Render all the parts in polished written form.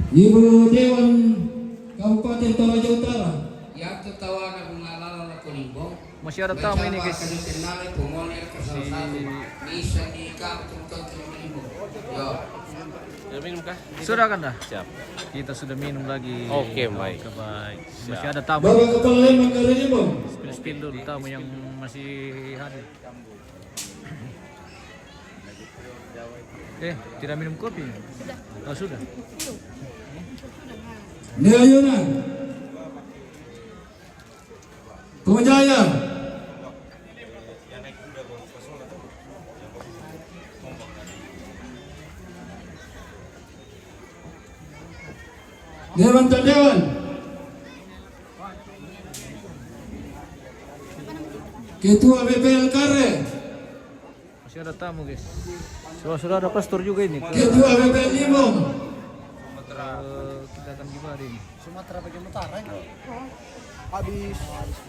Ibu Dewan Kabupaten Toraja Utara. Ya tertawa mengalala Kolimbong. Masih ada tamu ini guys. Sudah minum kah? Sudah kan dah? Siap. Kita sudah minum lagi. Oke, baik. Oke, baik. Masih ada tamu. Bapak Kepala Lembang Kalimbong. Spill dulu tamu yang masih hadir. Tidak minum kopi? Oh, sudah. Nela Yunan. Kumajaya. Dewan Tandewan. Ketua BPL Kare. Masih ada tamu guys. Sudah ada pastor juga ini. Ketua BPL Limbong. Kita akan gimana ini? Sumatera bagian utara.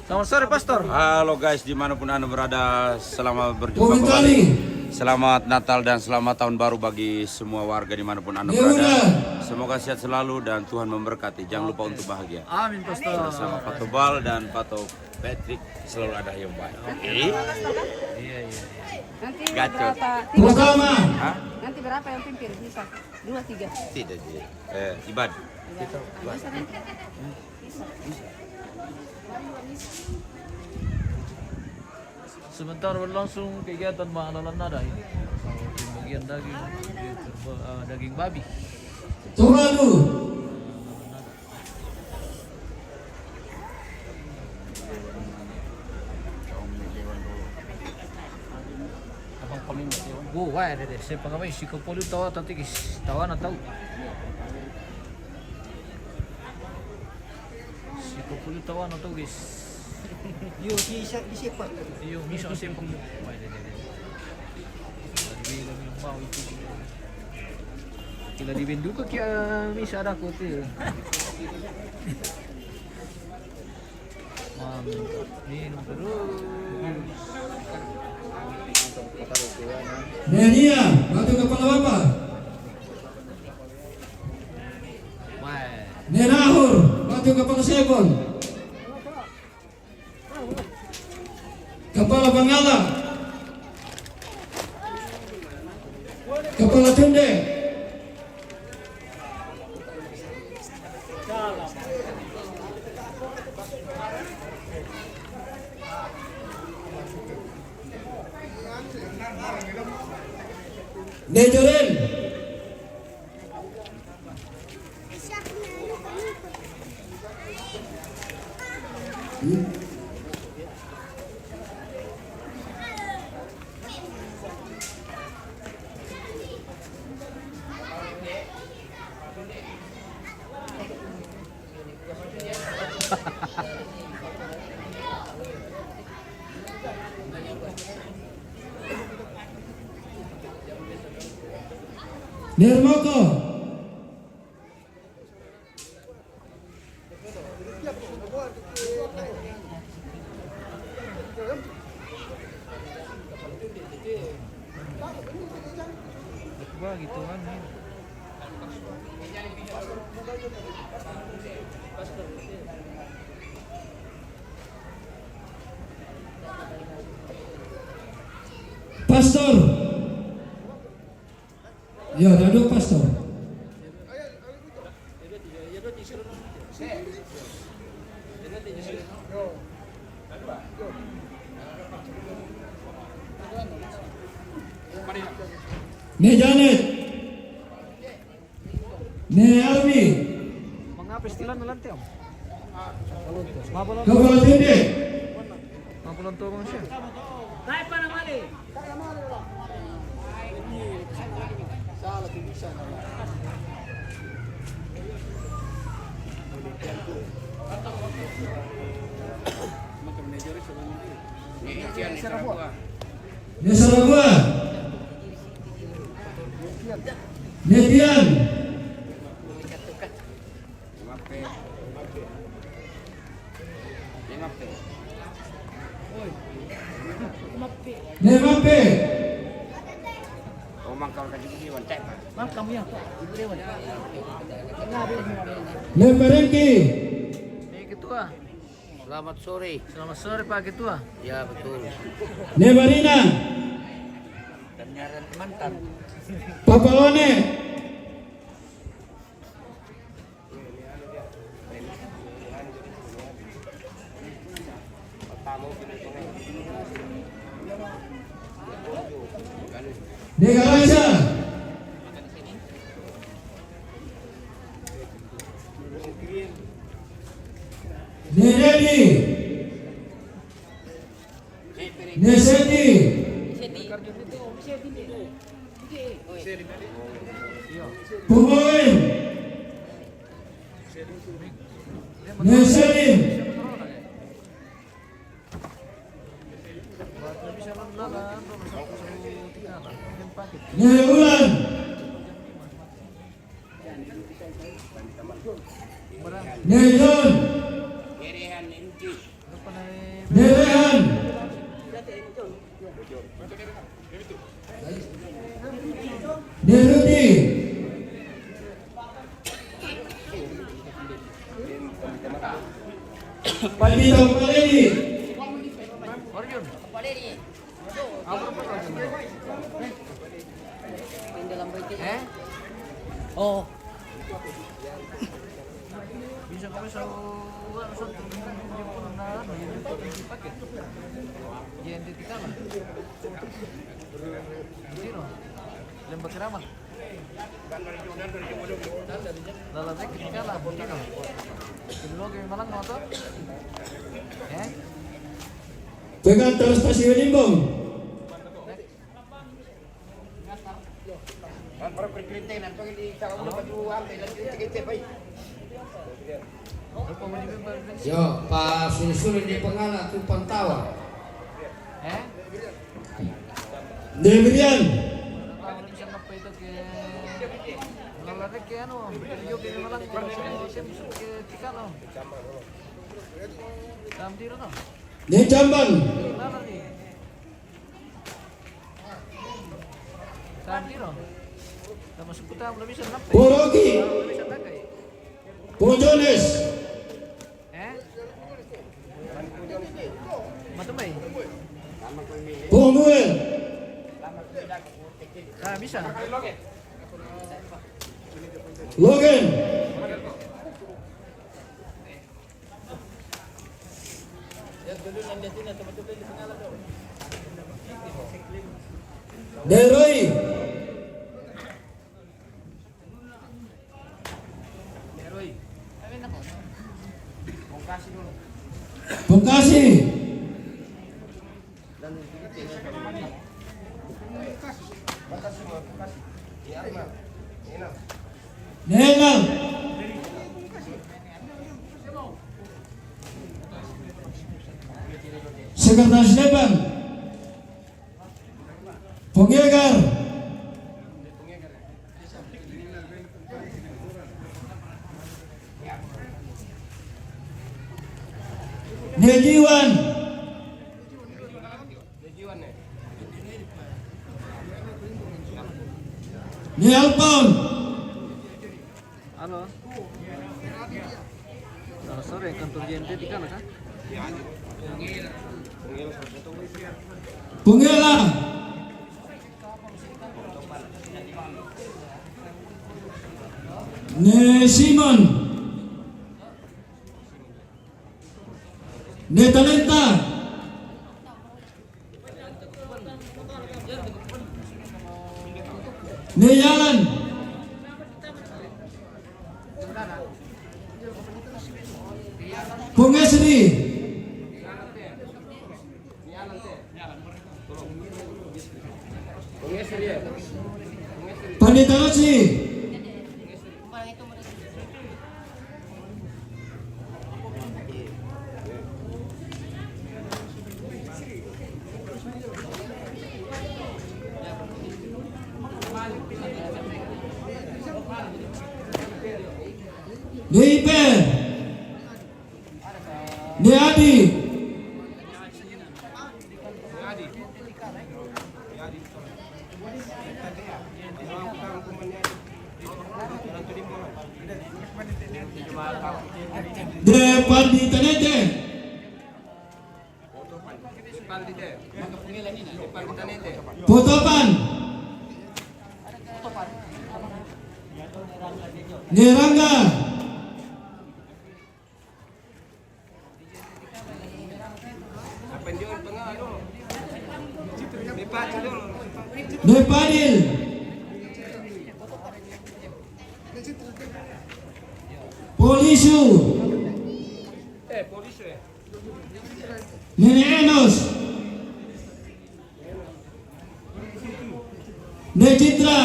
Selamat sore pastor. Halo guys, dimanapun anda berada, selamat berjumpa Komentari. kembali. Selamat Natal dan selamat Tahun Baru bagi semua warga dimanapun anda berada. Semoga sehat selalu dan Tuhan memberkati. Jangan lupa untuk bahagia. Amin pastor. Bersama Pak Tobal dan Pak Patrick selalu ada yang baik. Oke. Iya. Nanti Gacor. berapa? Bersama. Hah? Nanti berapa yang pimpin? Bisa? 2, 3. Tidak. Ibad. Bisa nanti? Sebentar berlangsung kegiatan penghalalan nada ini. Bagian daging babi. Tunggu. Wah, ada deh. Saya pengamai si Kapolri tawa tadi guys. Tawa na tahu. Si Kapolri tawa na tahu guys. Yo, siapa? Iyo, misal sepak. Wah, ada deh. Bilang yang mau itu. Kila dibindu ke kia misa ada ko tu. Mantap. Minum terus. Nenia, Batu Kepala Bapak. Wah. Nenahur, Batu Kepala Sebon. Kepala Bangala. Kepala Tunde. Nejoren. Nirmoko. Wah, gitu kan. Pastor. Ya, dadu pastor. Ne Janet. Ne Armi. Mengapa istilah nanti om? Kepala Tunde. Mapulang to bang siya. Ne Saragua. Ne Tian. Ne Mape. Mangkal kaji kiwan cek. Kamu ya, Ibu Dewan. Enggak ada Neperengki, Nih ketua. Selamat sore. Selamat sore Pak Ketua. Ya betul. Nebarina, Kenyaran mantan. Papalone, Degalasha, Neredi, Neseti, Pumoin, Neselin, Neulan, Nejon, Nerehan, Neruti, Pandita Paledi, Orjun. Eh? Oh, Bisa kami satu jemput na paket. JNT kita lah. Sino? Lembak keramat. Lalatnya kita lah, Sino. Kedua kami malang motor. Eh? Pegang terus stasiun Limbong, Yo, Pak Susul di Pengala tu Pantawa. Eh? Debrian, Kalau bisa ngapa itu ke lalatnya ke anu, yo kami malang ke kita no. Tamtiro no. Necamban, Lalat ni. Tamtiro. Sama seputar belum bisa ngapa. Poroki, Belum bisa pakai. Pojones, Eh? Matumay. Pomuel, Ah, bisa. Logan, Deroi, Bekasi, Nengal, Sekretaris Dewan, Pengegar, Nejiwan, Nialpon, Halo. Selamat sore, kantor JNT di mana kah? Pengela, Ne Simon, Ne Talenta, Ne Yalan, Pungesri, Pandita Rosi, Nipe, Niadi, Depan di Tanete. Potopan. Nerangga. Depadil. Polisu. Nenek Enos. Necitra.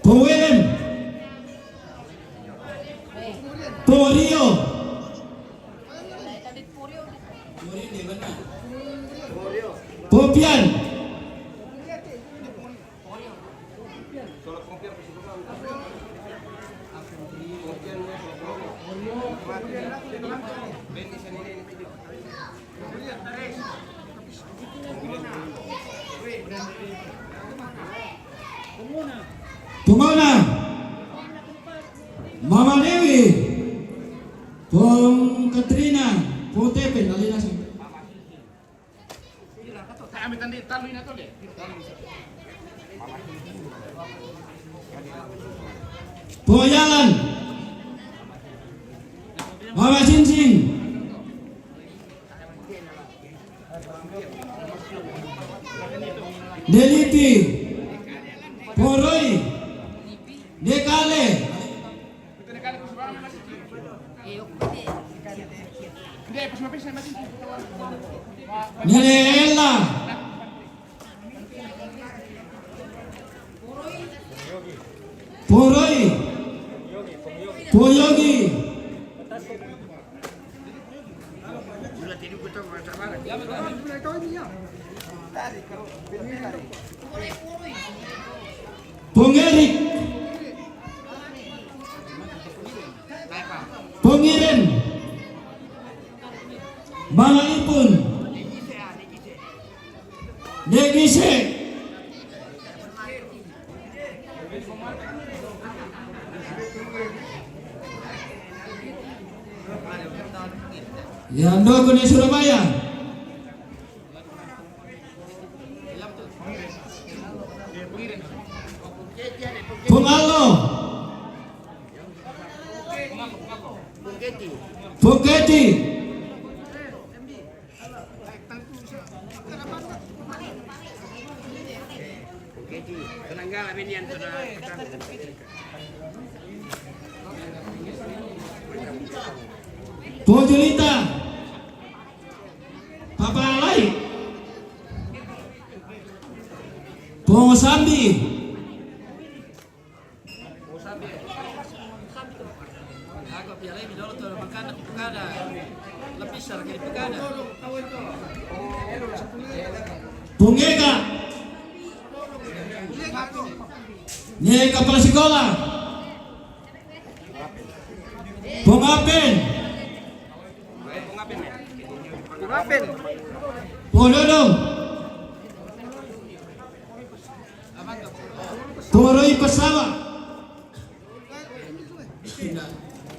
Powelen. Porio. Popian. Tungona. Mama Dewi. Pong Katrina. Pong Tepen. Alina sih. Poyalan. Mama Cincin. Deliti. Poroi. Dekale. Nelela. Poroi. Poyogi. Pongerik. Pongiren. Malalipun. Negise. Yang dogo di Surabaya. Pungalo. Pungketi. Pojulita. Papalai. Posambi. Pungega. Nih kepala sekolah. Pungapen. Pododong. Poroi pesawat.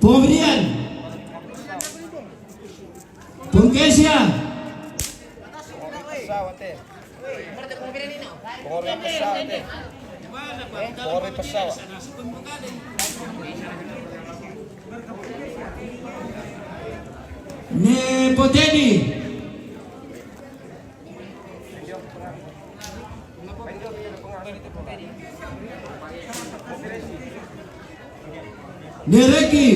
Pemberian. Pengkesia. Nepoteni. Dereki.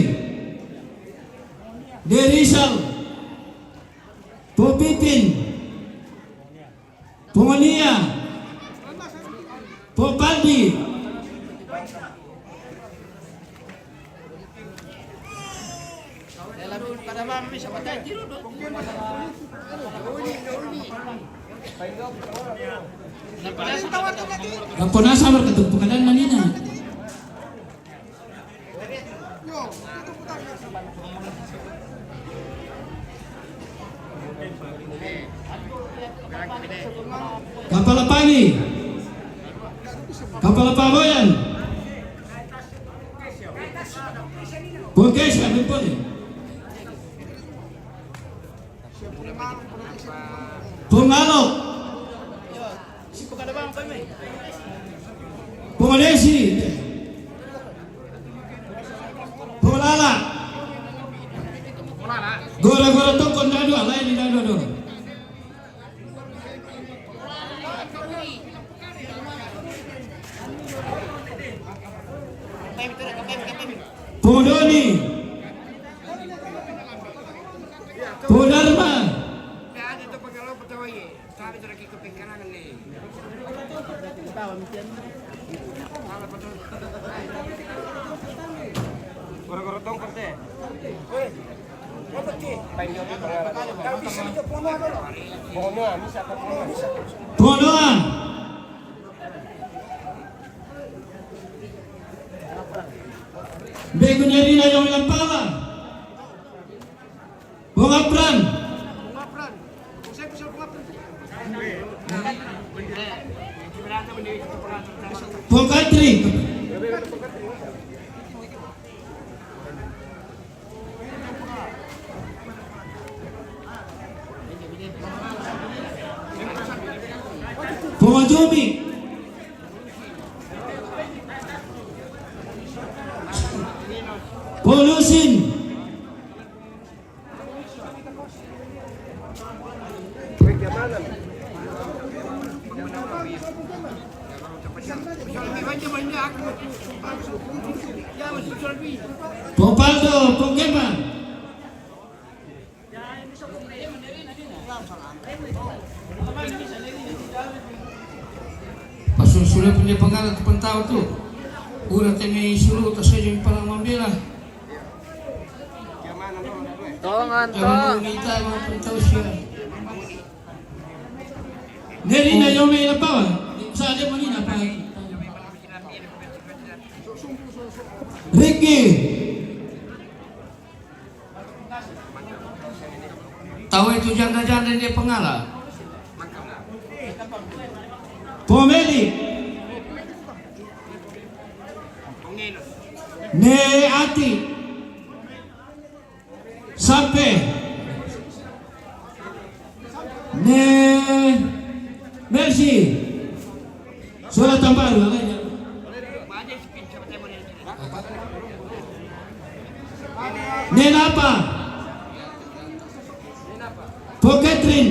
Derisal. Popipin. Pomania. Popaldi. Kapunasa berketuk pengadaan nanina. Kapal pagi. Kapal paboyan. Pokes kami boleh. Pungalok. Pungalesi. Pungalala. Gora-gora tokon dadu, lain di dadu. Pudoni, Pudarma, Punoan, Begunyari na yung ilang pala. Bungapran. Pungkatri. Pungajumi. Polusin. Popaldo, Pokema. Pasal sudah punya pengalat pentau tu. Udah tengah suruh tak saja yang paling membela. Tolong Jangan Anto. minta mau pentau siapa. Neri na yung may lapawan. Sabi mo nina pa. Ricky. Tahu itu janda-janda dia pengalat. Pomeli. Ne ati. Sampai. Ne Mercy. Surat tambaru. Ne napa? Poketrin.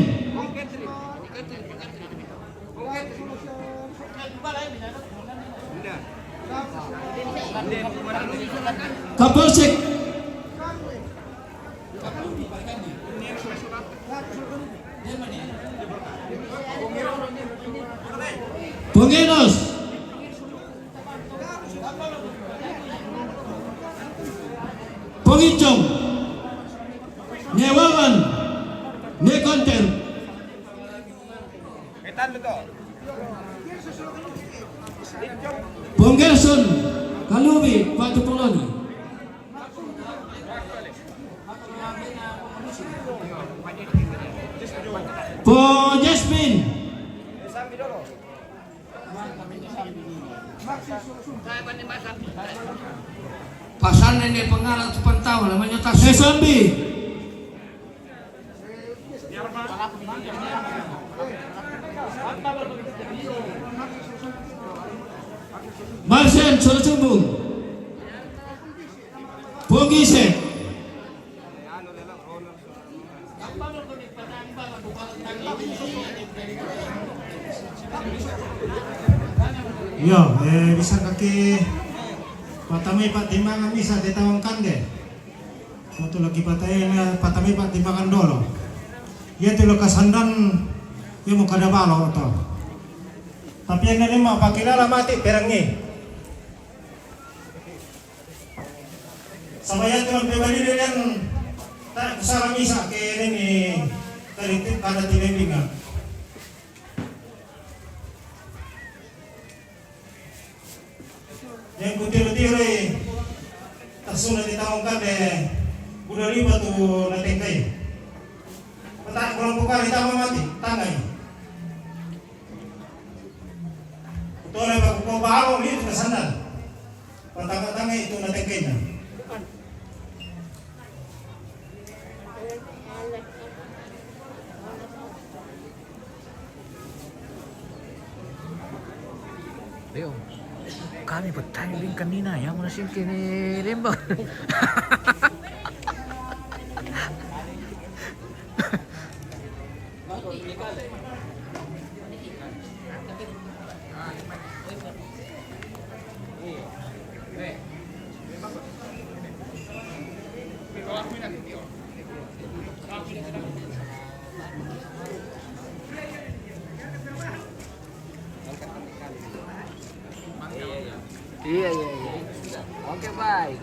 Kapolsek. Pongenos. Pongicong. Newawan. Nekonter. Ponggerson. Kalubi. Patu Poloni. Po Jasmine. Pasal nenek pengalat pentau namanya tas. Esambi. Marcel Solosumbung. Pogise. Yo, bisa kaki patami pak timbangan bisa ditawangkan deh. Waktu lagi patami pak timbangan dolo. Ya tuh kasandan ya mau kada balo to. Tapi yang ini mau pakai lala mati perangnya. Sama yang tuh pribadi dengan tak salah misa ke ini kalitik kada tinembingan. Yang kutiro-tiro tasunat ditawangkan udah riba tuh natengkai. Petak kelompok kali tambah mati, tangai. Betul ya, Pak Bawo ini sudah sandal. Petang-petangnya itu natengkainya. Leo, kami bertanding kanina yang mana sih kini Lembang. Iya. Oke, baik.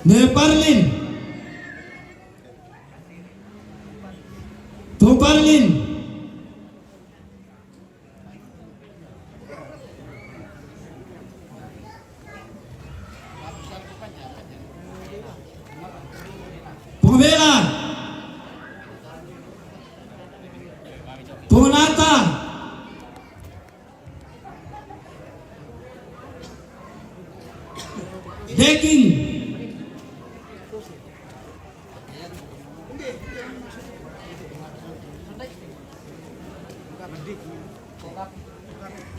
Neparlin, Toparlin, Pembela, Penata, Deking,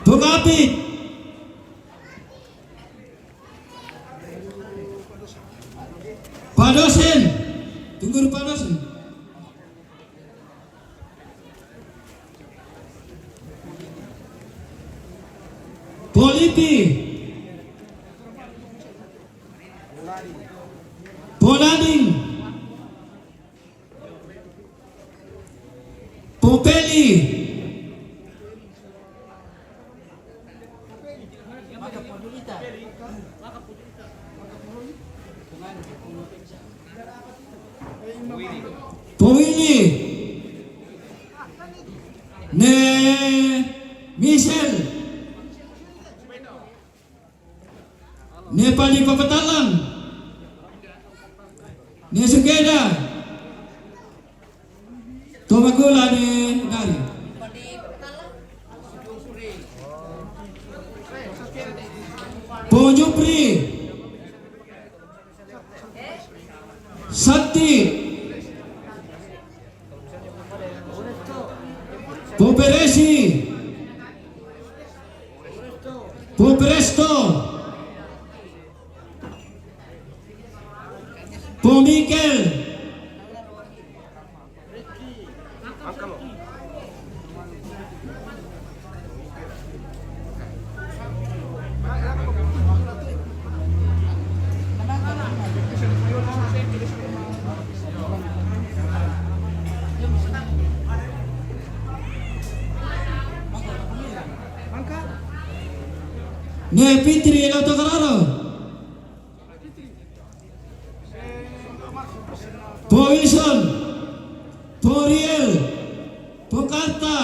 Tugapit, Padosen, tunggu Padosen, Polipi, Polading, Popeli, Powili, Ne Michel, Nepali Papatalang, Ne Sugeda, Tomagula Ne Dari, Pojupri, Sakti, Poperesi, Popresto, Pomikel, Ne Fitri Eloto Kararo, Po Wilson, Po Riel, Po Karta,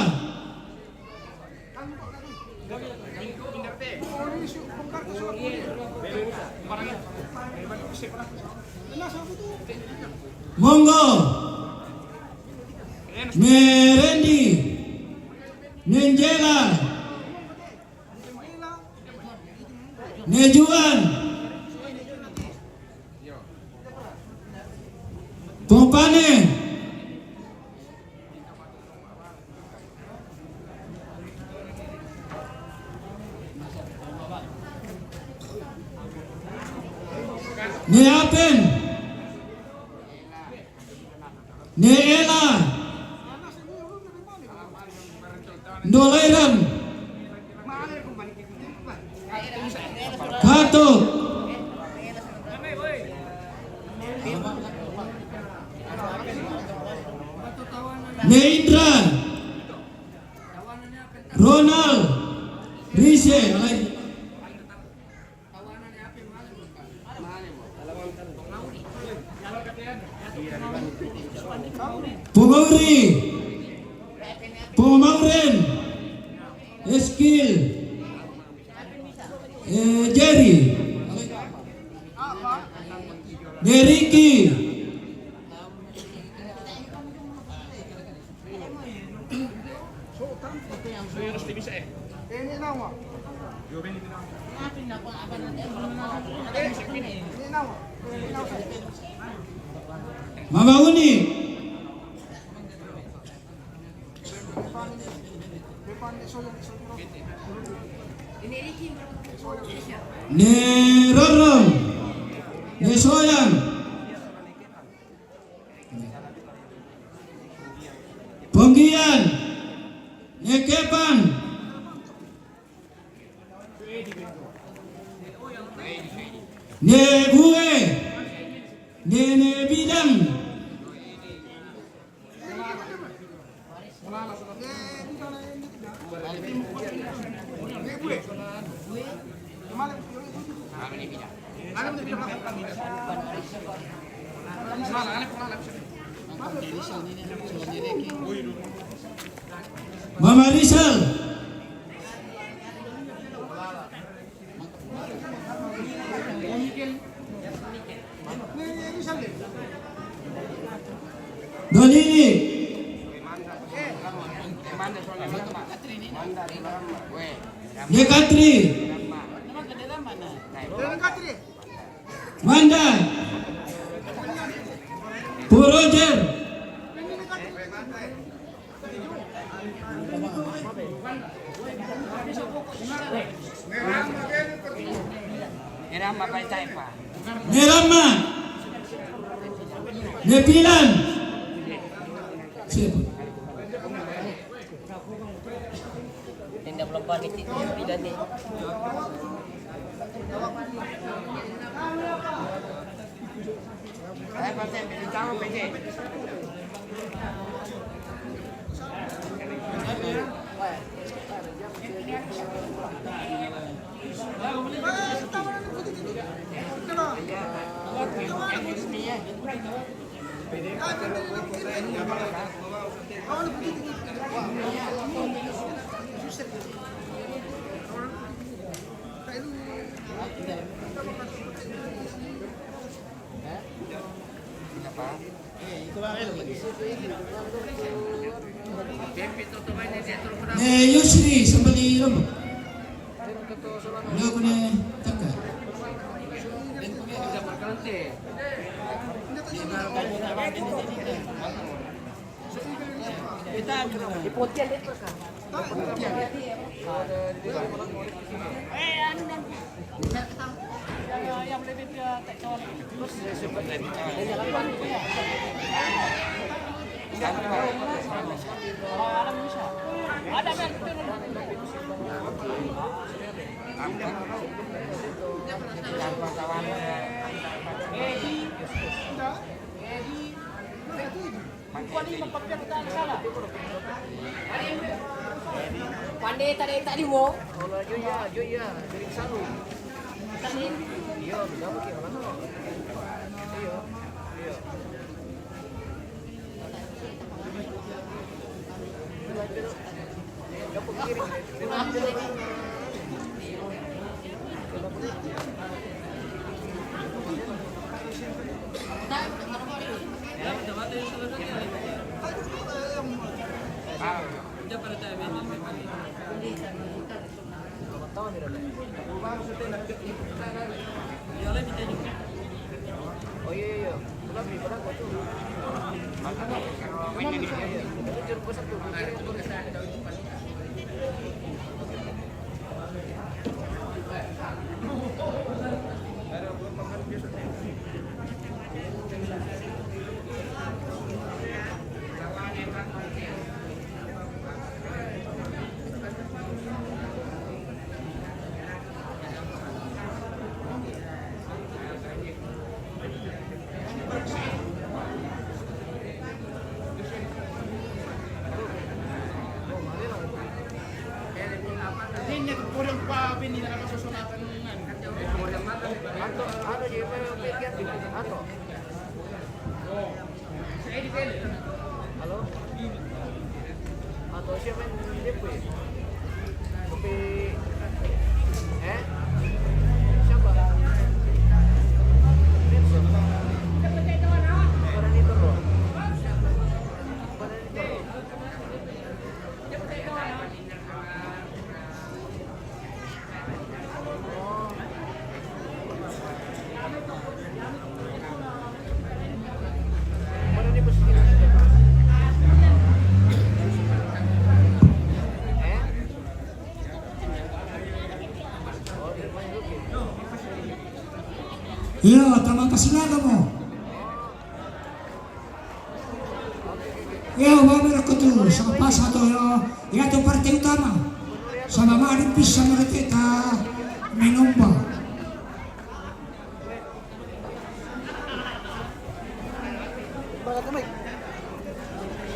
Monggo, Ne Randy, Nenjela, Nejuan, Pompane, Neapen, Neela, Nolairan, Kato, alay. Pungawri, Pumangren, Eskil, Jerry, Neriki, Mama Uni, Ne Rorong, Ne Soyang, Penggian, Ne Kepan, Ne Gue, Ne Bidang, Mama Rizal, Dolini, Nekatri, Wanda, Purojer, Nerama, Nepilan, siapa? Tindak pelempar di bidan ni. Saya pasal beli tahu pergi. Yusri sembali lama. Lagu ni taka. Pandai tak di wo. Olah Joya, dari Salu. Iya, bisa pakai orang. Iya. Oh iya. Belum di berapa tuh? Ano di ba yung bigyan din? Ano? Halo? Atau siapa yang DP? Tapi siapa? Vincent. Bukan itu loh. Bukan itu loh. Bukan ini bos. Iya, tamang kasilaga mo. Iya, wabir ako to. Sa kapasa to, iya to parte utama. Sa mga alipis sa maritita, minumba.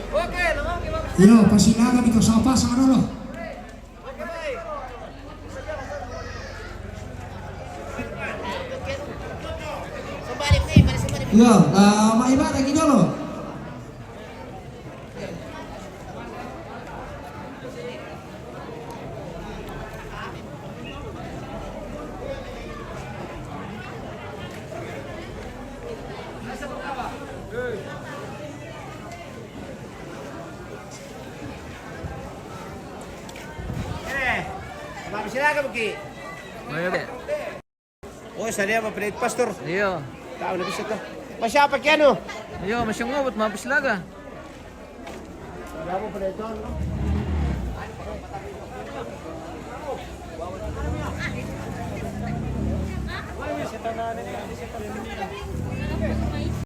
Oke, lamang gimana? Iya, pasilaga dito sa kapasa ano lo. Oke, baik. Iya, maiba lagi dulu. Silakan Buki. Ayo, Be. Oh, saya mau pelit pastor. Iyo. Tahu na bisa to. Masya apa kano? Iyo, masyong ngobot, mapislaga. Kamu pelit to, no?